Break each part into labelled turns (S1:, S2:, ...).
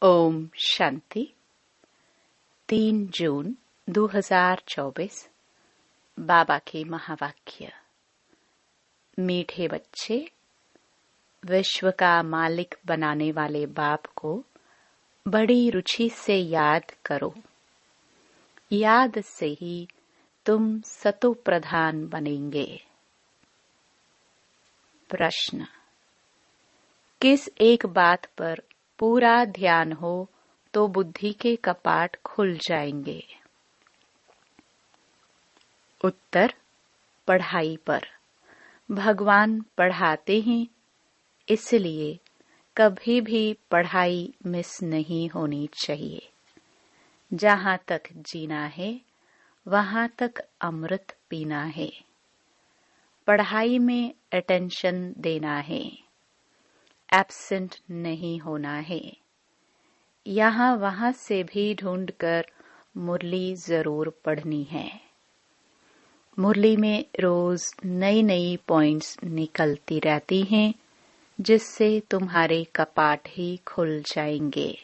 S1: ओम शांति। 3 जून 2024। बाबा के महावाक्य। मीठे बच्चे, विश्व का मालिक बनाने वाले बाप को बड़ी रुचि से याद करो। याद से ही तुम सतो प्रधान बनेंगे। प्रश्न: किस एक बात पर पूरा ध्यान हो तो बुद्धि के कपाट खुल जाएंगे? उत्तर: पढ़ाई पर। भगवान पढ़ाते हैं, इसलिए कभी भी पढ़ाई मिस नहीं होनी चाहिए। जहाँ तक जीना है वहाँ तक अमृत पीना है। पढ़ाई में अटेंशन देना है, एब्सेंट नहीं होना है। यहाँ वहाँ से भी ढूंढकर मुरली जरूर पढ़नी है। मुरली में रोज नई नई पॉइंट्स निकलती रहती हैं, जिससे तुम्हारे कपाट ही खुल जाएंगे।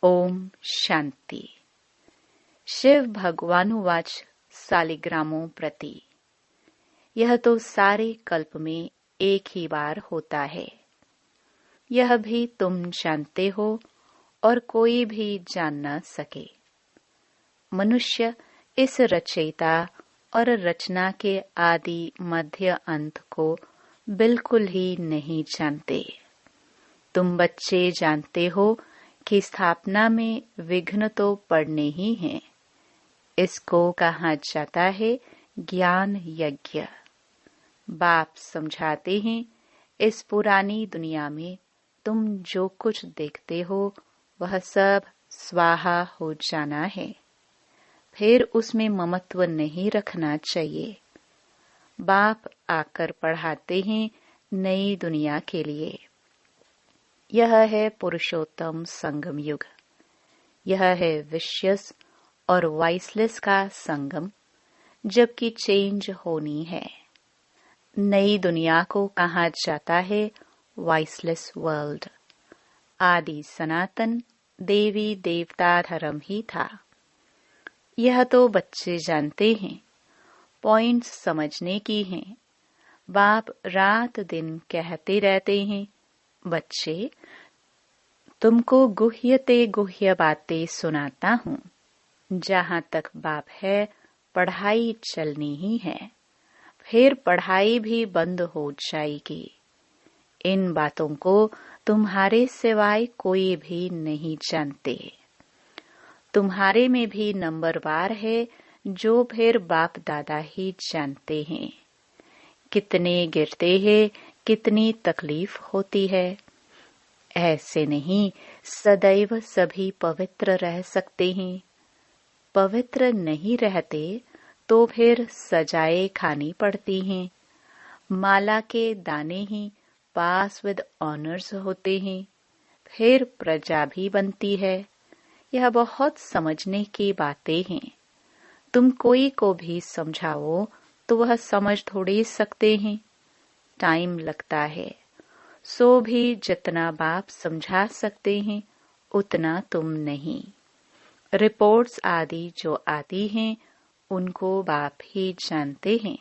S1: ओम शांति। शिव भगवानुवाच सालिग्रामों प्रति। यह तो सारे कल्प में एक ही बार होता है। यह भी तुम जानते हो और कोई भी जान न सके। मनुष्य इस रचयिता और रचना के आदि मध्य अंत को बिल्कुल ही नहीं जानते। तुम बच्चे जानते हो कि स्थापना में विघ्न तो पड़ने ही हैं। इसको कहा जाता है ज्ञान यज्ञ। बाप समझाते हैं, इस पुरानी दुनिया में तुम जो कुछ देखते हो वह सब स्वाहा हो जाना है। फिर उसमें ममत्व नहीं रखना चाहिए। बाप आकर पढ़ाते हैं नई दुनिया के लिए। यह है पुरुषोत्तम संगम युग। यह है विशियस और वाइसलेस का संगम, जबकि चेंज होनी है। नई दुनिया को कहा जाता है वाइसलेस वर्ल्ड। आदि सनातन देवी देवता धर्म ही था। यह तो बच्चे जानते हैं। पॉइंट्स समझने की हैं। बाप रात दिन कहते रहते हैं, बच्चे तुमको गुह्यते गुह्य बातें सुनाता हूँ। जहाँ तक बाप है पढ़ाई चलनी ही है। फिर पढ़ाई भी बंद हो जाएगी। इन बातों को तुम्हारे सिवाय कोई भी नहीं जानते। तुम्हारे में भी नंबरवार है, जो फिर बाप दादा ही जानते हैं। कितने गिरते हैं, कितनी तकलीफ होती है। ऐसे नहीं सदैव सभी पवित्र रह सकते हैं। पवित्र नहीं रहते तो फिर सजाएं खानी पड़ती हैं। माला के दाने ही पास विद ऑनर्स होते हैं। फिर प्रजा भी बनती है। यह बहुत समझने की बातें हैं। तुम कोई को भी समझाओ तो वह समझ थोड़ी सकते हैं। टाइम लगता है। सो भी जितना बाप समझा सकते हैं उतना तुम नहीं। रिपोर्ट्स आदि जो आती हैं उनको बाप ही जानते हैं।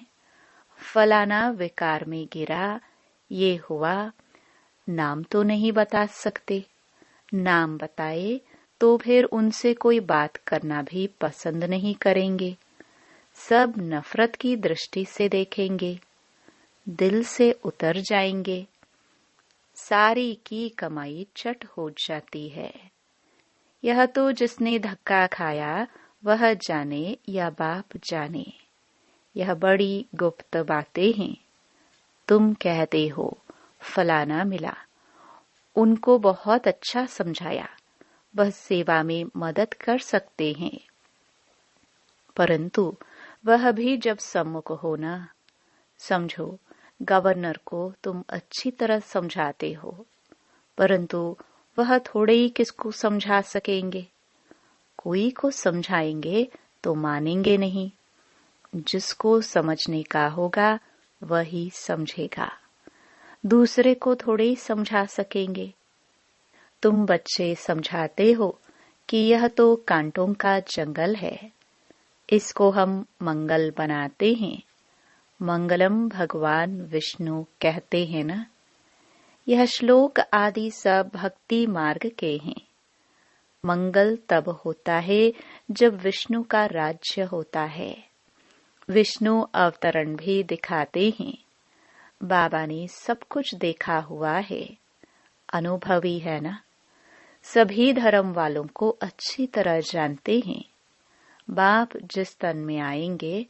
S1: फलाना विकार में गिरा, ये हुआ, नाम तो नहीं बता सकते। नाम बताए तो फिर उनसे कोई बात करना भी पसंद नहीं करेंगे। सब नफरत की दृष्टि से देखेंगे, दिल से उतर जाएंगे। सारी की कमाई चट हो जाती है। यह तो जिसने धक्का खाया वह जाने या बाप जाने। यह बड़ी गुप्त बातें हैं। तुम कहते हो फलाना मिला, उनको बहुत अच्छा समझाया, वह सेवा में मदद कर सकते हैं। परंतु वह भी जब सम्मुख हो ना, समझो गवर्नर को तुम अच्छी तरह समझाते हो, परंतु वह थोड़े ही किसको समझा सकेंगे। कोई को समझाएंगे तो मानेंगे नहीं। जिसको समझने का होगा वही समझेगा। दूसरे को थोड़े ही समझा सकेंगे। तुम बच्चे समझाते हो कि यह तो कांटों का जंगल है, इसको हम मंगल बनाते हैं। मंगलम भगवान विष्णु कहते हैं ना। यह श्लोक आदि सब भक्ति मार्ग के हैं। मंगल तब होता है जब विष्णु का राज्य होता है। विष्णु अवतरण भी दिखाते हैं। बाबा ने सब कुछ देखा हुआ है, अनुभवी है ना। सभी धर्म वालों को अच्छी तरह जानते हैं। बाप जिस तन में आएंगे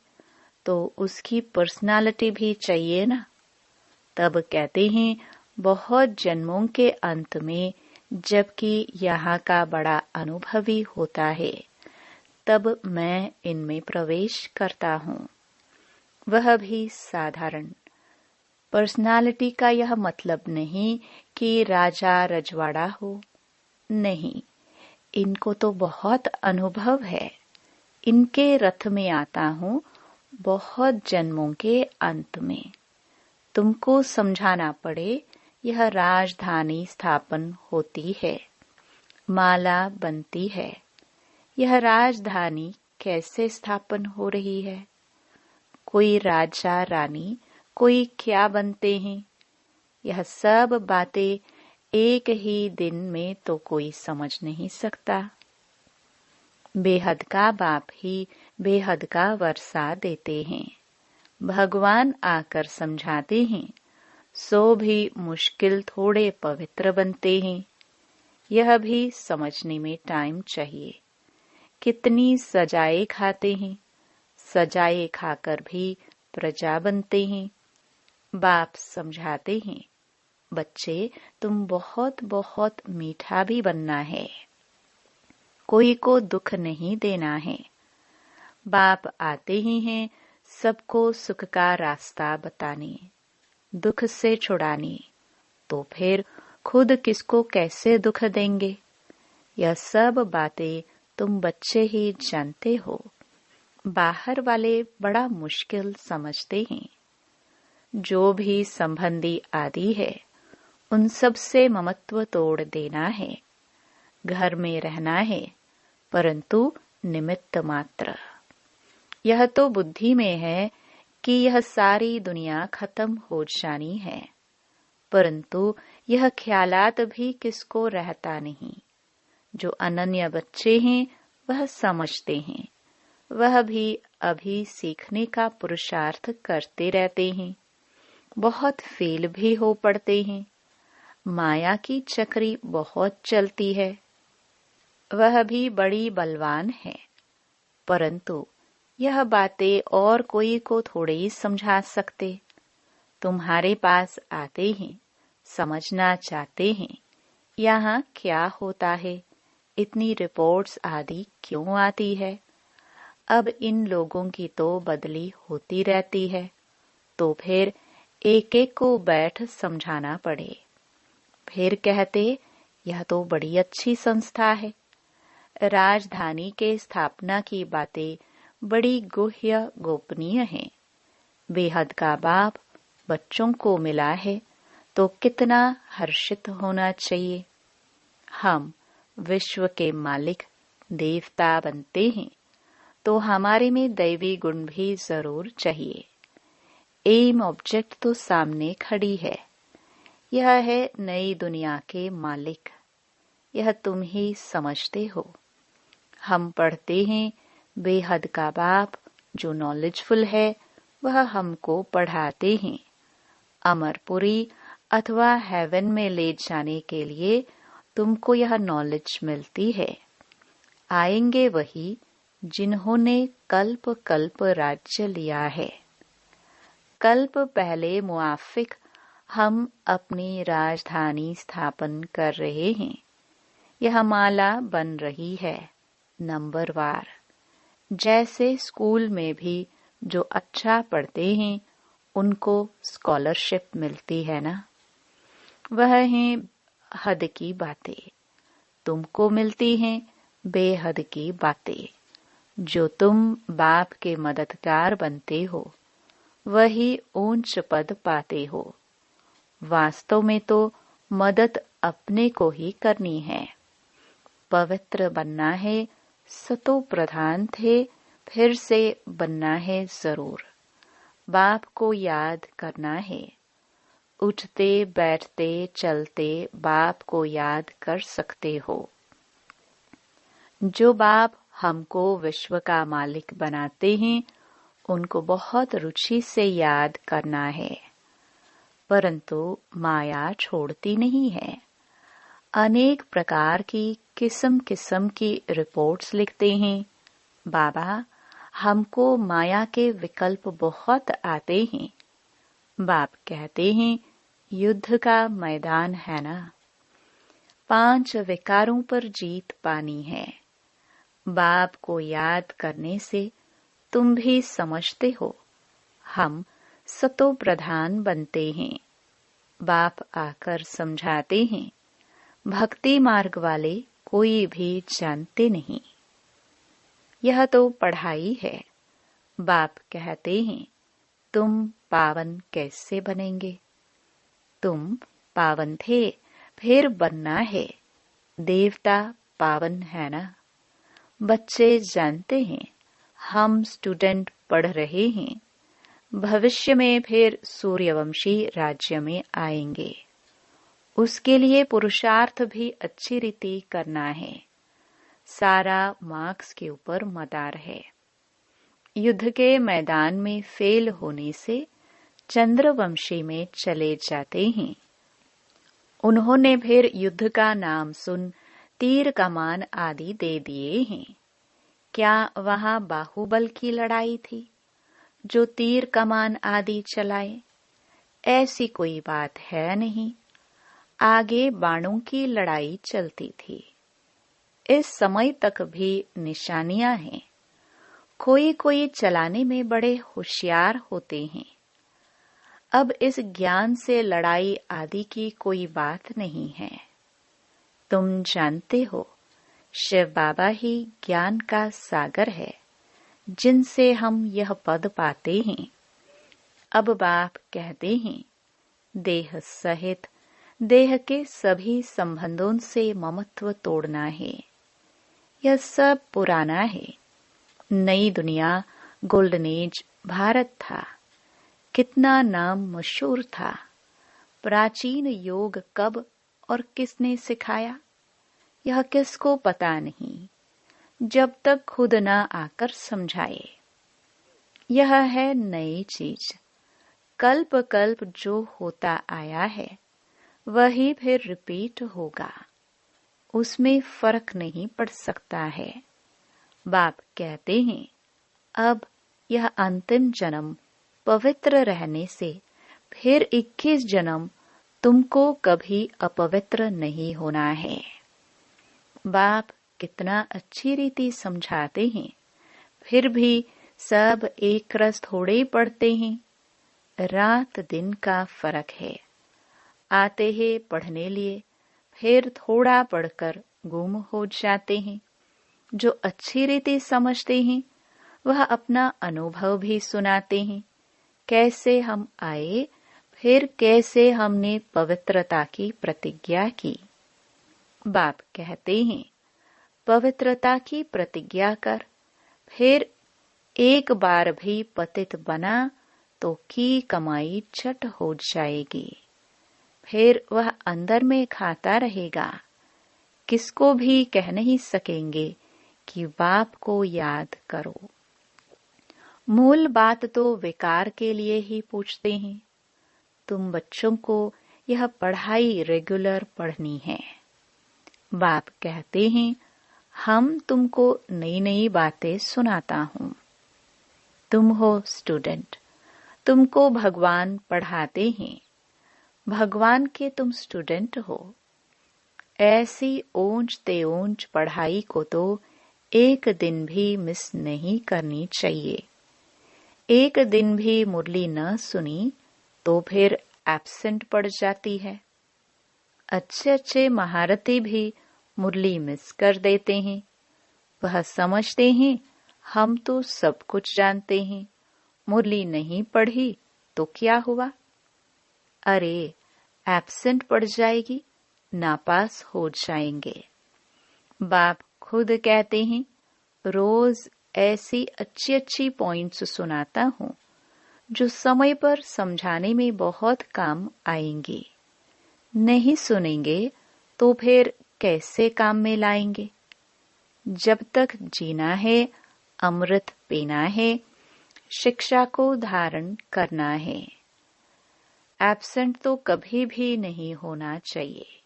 S1: तो उसकी पर्सनालिटी भी चाहिए ना। तब कहते हैं बहुत जन्मों के अंत में, जबकि यहाँ का बड़ा अनुभवी होता है, तब मैं इनमें प्रवेश करता हूँ। वह भी साधारण। पर्सनालिटी का यह मतलब नहीं कि राजा रजवाड़ा हो, नहीं। इनको तो बहुत अनुभव है। इनके रथ में आता हूँ बहुत जन्मों के अंत में। तुमको समझाना पड़े, यह राजधानी स्थापन होती है, माला बनती है। यह राजधानी कैसे स्थापन हो रही है? कोई राजा रानी, कोई क्या बनते हैं? यह सब बातें एक ही दिन में तो कोई समझ नहीं सकता। बेहद का बाप ही बेहद का वर्षा देते हैं। भगवान आकर समझाते हैं, सो भी मुश्किल थोड़े पवित्र बनते हैं। यह भी समझने में टाइम चाहिए। कितनी सजाए खाते हैं, सजाए खाकर भी प्रजा बनते हैं। बाप समझाते हैं, बच्चे तुम बहुत बहुत मीठा भी बनना है, कोई को दुख नहीं देना है। बाप आते ही हैं सबको सुख का रास्ता बताने, दुख से छुड़ाने। तो फिर खुद किसको कैसे दुख देंगे? यह सब बातें तुम बच्चे ही जानते हो। बाहर वाले बड़ा मुश्किल समझते हैं। जो भी संबंधी आदि है, उन सब से ममत्व तोड़ देना है। घर में रहना है, परंतु निमित्त मात्र। यह तो बुद्धि में है कि यह सारी दुनिया खत्म हो जानी है, परंतु यह ख्यालात भी किसको रहता नहीं। जो अनन्य बच्चे हैं वह समझते हैं। वह भी अभी सीखने का पुरुषार्थ करते रहते हैं। बहुत फेल भी हो पड़ते हैं। माया की चक्री बहुत चलती है। वह भी बड़ी बलवान है, परंतु यह बातें और कोई को थोड़े ही समझा सकते। तुम्हारे पास आते हैं, समझना चाहते हैं यहाँ क्या होता है, इतनी रिपोर्ट्स आदि क्यों आती है। अब इन लोगों की तो बदली होती रहती है, तो फिर एक एक को बैठ समझाना पड़े। फिर कहते यह तो बड़ी अच्छी संस्था है। राजधानी के स्थापना की बातें बड़ी गुह्य गोपनीय हैं। बेहद का बाप बच्चों को मिला है तो कितना हर्षित होना चाहिए। हम विश्व के मालिक देवता बनते हैं तो हमारे में दैवी गुण भी जरूर चाहिए। एम ऑब्जेक्ट तो सामने खड़ी है। यह है नई दुनिया के मालिक। यह तुम ही समझते हो। हम पढ़ते हैं बेहद का बाप जो नॉलेजफुल है वह हमको पढ़ाते हैं। अमरपुरी अथवा हेवन में ले जाने के लिए तुमको यह नॉलेज मिलती है। आएंगे वही जिन्होंने कल्प कल्प राज्य लिया है। कल्प पहले मुआफिक हम अपनी राजधानी स्थापन कर रहे हैं। यह माला बन रही है नंबरवार। जैसे स्कूल में भी जो अच्छा पढ़ते हैं उनको स्कॉलरशिप मिलती है ना। वह है हद की बातें। तुमको मिलती हैं बेहद की बातें। जो तुम बाप के मददगार बनते हो वही ऊंच पद पाते हो। वास्तव में तो मदद अपने को ही करनी है। पवित्र बनना है, सतो प्रधान थे, फिर से बनना है जरूर। बाप को याद करना है, उठते बैठते चलते बाप को याद कर सकते हो। जो बाप हमको विश्व का मालिक बनाते हैं, उनको बहुत रुचि से याद करना है, परंतु माया छोड़ती नहीं है। अनेक प्रकार की किस्म किस्म की रिपोर्ट्स लिखते हैं। बाबा, हमको माया के विकल्प बहुत आते हैं। बाप कहते हैं, युद्ध का मैदान है ना, 5 विकारों पर जीत पानी है। बाप को याद करने से तुम भी समझते हो, हम सतो प्रधान बनते हैं। बाप आकर समझाते हैं, भक्ति मार्ग वाले कोई भी जानते नहीं। यह तो पढ़ाई है। बाप कहते हैं, तुम पावन कैसे बनेंगे? तुम पावन थे, फिर बनना है। देवता पावन है ना। बच्चे जानते हैं, हम स्टूडेंट पढ़ रहे हैं। भविष्य में फिर सूर्यवंशी राज्य में आएंगे। उसके लिए पुरुषार्थ भी अच्छी रीति करना है। सारा मार्क्स के ऊपर मदार है। युद्ध के मैदान में फेल होने से चंद्रवंशी में चले जाते हैं। उन्होंने फिर युद्ध का नाम सुन तीर कमान आदि दे दिए हैं। क्या वहां बाहुबल की लड़ाई थी जो तीर कमान आदि चलाए? ऐसी कोई बात है नहीं। आगे बाणों की लड़ाई चलती थी। इस समय तक भी निशानियां हैं। कोई कोई चलाने में बड़े होशियार होते हैं। अब इस ज्ञान से लड़ाई आदि की कोई बात नहीं है। तुम जानते हो, शिव बाबा ही ज्ञान का सागर है, जिनसे हम यह पद पाते हैं। अब बाप कहते हैं, देह सहित देह के सभी संबंधों से ममत्व तोड़ना है। यह सब पुराना है। नई दुनिया, गोल्डन एज भारत था। कितना नाम मशहूर था। प्राचीन योग कब और किसने सिखाया, यह किसको पता नहीं, जब तक खुद न आकर समझाए। यह है नई चीज। कल्प कल्प जो होता आया है, वही फिर रिपीट होगा। उसमें फर्क नहीं पड़ सकता है। बाप कहते हैं, अब यह अंतिम जन्म पवित्र रहने से फिर 21 जन्म तुमको कभी अपवित्र नहीं होना है। बाप कितना अच्छी रीति समझाते हैं, फिर भी सब एक रस थोड़े पढ़ते हैं। रात दिन का फर्क है। आते हैं पढ़ने लिए, फिर थोड़ा पढ़कर गुम हो जाते हैं। जो अच्छी रीति समझते हैं, वह अपना अनुभव भी सुनाते हैं। कैसे हम आए, फिर कैसे हमने पवित्रता की प्रतिज्ञा की। बाप कहते हैं, पवित्रता की प्रतिज्ञा कर, फिर एक बार भी पतित बना तो की कमाई छट हो जाएगी। फिर वह अंदर में खाता रहेगा। किसको भी कह नहीं सकेंगे कि बाप को याद करो। मूल बात तो विकार के लिए ही पूछते हैं। तुम बच्चों को यह पढ़ाई रेगुलर पढ़नी है। बाप कहते हैं, हम तुमको नई नई बातें सुनाता हूँ। तुम हो स्टूडेंट, तुमको भगवान पढ़ाते हैं। भगवान के तुम स्टूडेंट हो। ऐसी ऊंच ते ऊंच पढ़ाई को तो एक दिन भी मिस नहीं करनी चाहिए। एक दिन भी मुरली न सुनी तो फिर एब्सेंट पड़ जाती है। अच्छे अच्छे महारथी भी मुरली मिस कर देते हैं। वह समझते हैं, हम तो सब कुछ जानते हैं, मुरली नहीं पढ़ी तो क्या हुआ। अरे, एब्सेंट पड़ जाएगी, नापास हो जाएंगे। बाप खुद कहते हैं, रोज ऐसी अच्छी अच्छी पॉइंट्स सुनाता हूँ जो समय पर समझाने में बहुत काम आएंगे। नहीं सुनेंगे तो फिर कैसे काम में लाएंगे? जब तक जीना है, अमृत पीना है, शिक्षा को धारण करना है। एब्सेंट तो कभी भी नहीं होना चाहिए।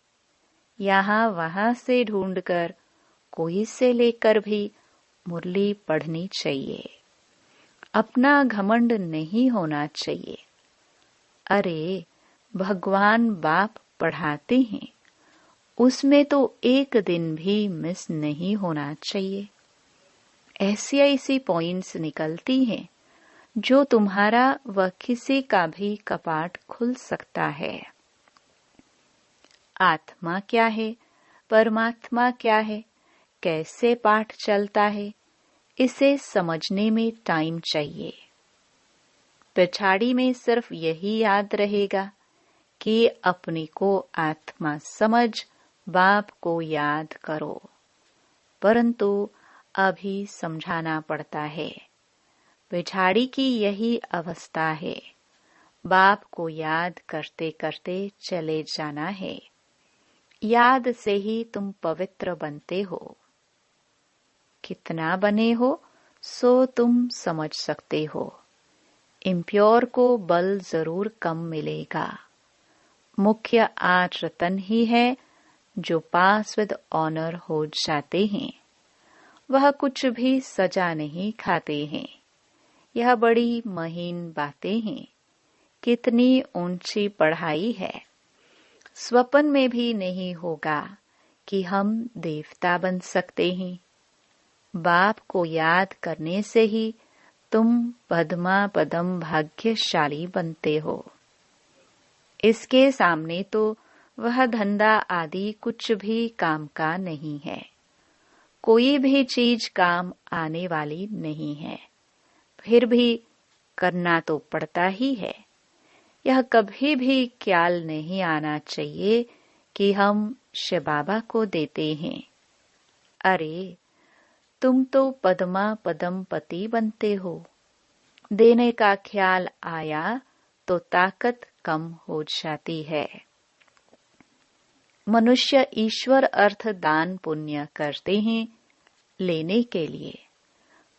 S1: यहाँ वहां से ढूंढकर कोई से लेकर भी मुरली पढ़नी चाहिए। अपना घमंड नहीं होना चाहिए। अरे, भगवान बाप पढ़ाते हैं, उसमें तो एक दिन भी मिस नहीं होना चाहिए। ऐसी ऐसी पॉइंट्स निकलती हैं जो तुम्हारा व किसी का भी कपाट खुल सकता है। आत्मा क्या है, परमात्मा क्या है, कैसे पाठ चलता है, इसे समझने में टाइम चाहिए। पिछाड़ी में सिर्फ यही याद रहेगा कि अपने को आत्मा समझ बाप को याद करो, परंतु अभी समझाना पड़ता है। पिछाड़ी की यही अवस्था है। बाप को याद करते करते चले जाना है। याद से ही तुम पवित्र बनते हो। कितना बने हो सो तुम समझ सकते हो। इम्प्योर को बल जरूर कम मिलेगा। मुख्य 8 रतन ही है जो पास विद ऑनर हो जाते हैं। वह कुछ भी सजा नहीं खाते हैं। यह बड़ी महीन बातें हैं। कितनी ऊंची पढ़ाई है। स्वप्न में भी नहीं होगा कि हम देवता बन सकते हैं। बाप को याद करने से ही तुम पद्मा पदम भाग्यशाली बनते हो। इसके सामने तो वह धंधा आदि कुछ भी काम का नहीं है। कोई भी चीज काम आने वाली नहीं है। फिर भी करना तो पड़ता ही है। यह कभी भी ख्याल नहीं आना चाहिए कि हम शिव बाबा को देते हैं। अरे, तुम तो पद्मा पदम पति बनते हो। देने का ख्याल आया तो ताकत कम हो जाती है। मनुष्य ईश्वर अर्थ दान पुण्य करते हैं लेने के लिए।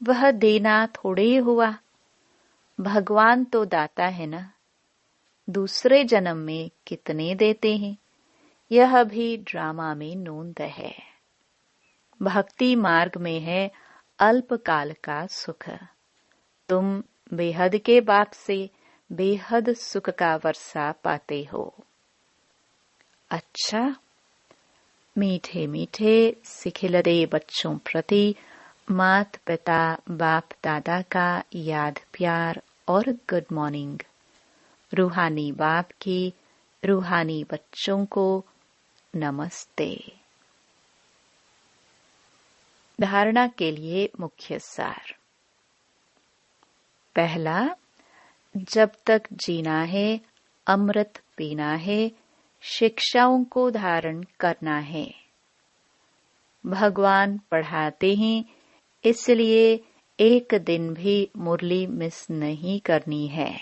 S1: वह देना थोड़े हुआ। भगवान तो दाता है ना। दूसरे जन्म में कितने देते हैं, यह भी ड्रामा में नोंद है। भक्ति मार्ग में है अल्पकाल का सुख। तुम बेहद के बाप से बेहद सुख का वर्षा पाते हो। अच्छा, मीठे मीठे सिखिलदे बच्चों प्रति मात पिता बाप दादा का याद प्यार और गुड मॉर्निंग। रूहानी बाप की रूहानी बच्चों को नमस्ते। धारणा के लिए मुख्य सार। पहला, जब तक जीना है, अमृत पीना है, शिक्षाओं को धारण करना है। भगवान पढ़ाते हैं, इसलिए एक दिन भी मुरली मिस नहीं करनी है।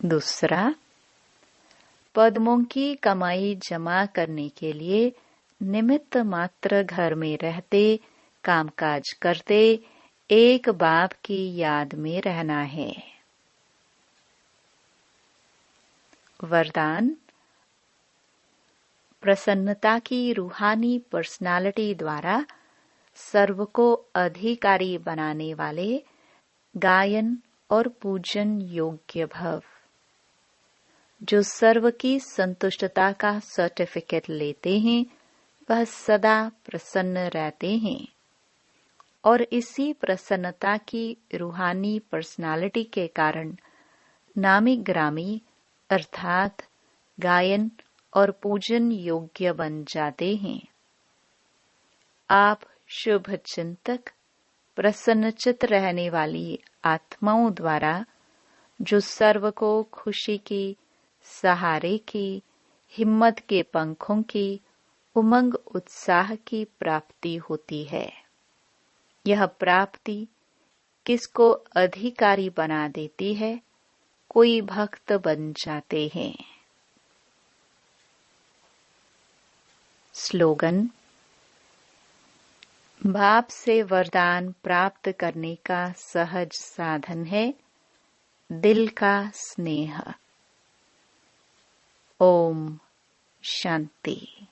S1: दूसरा, पद्मों की कमाई जमा करने के लिए निमित्त मात्र घर में रहते, कामकाज करते, एक बाप की याद में रहना है। वरदान, प्रसन्नता की रूहानी पर्सनालिटी द्वारा सर्व को अधिकारी बनाने वाले गायन और पूजन योग्य भव। जो सर्व की संतुष्टता का सर्टिफिकेट लेते हैं, वह सदा प्रसन्न रहते हैं और इसी प्रसन्नता की रूहानी पर्सनालिटी के कारण नामी ग्रामी अर्थात गायन और पूजन योग्य बन जाते हैं। आप शुभ चिंतक, प्रसन्नचित रहने वाली आत्माओं द्वारा जो सर्व को खुशी की, सहारे की, हिम्मत के पंखों की, उमंग उत्साह की प्राप्ति होती है। यह प्राप्ति किसको अधिकारी बना देती है? कोई भक्त बन जाते हैं। स्लोगन: बाप से वरदान प्राप्त करने का सहज साधन है दिल का स्नेह। ओम शांति।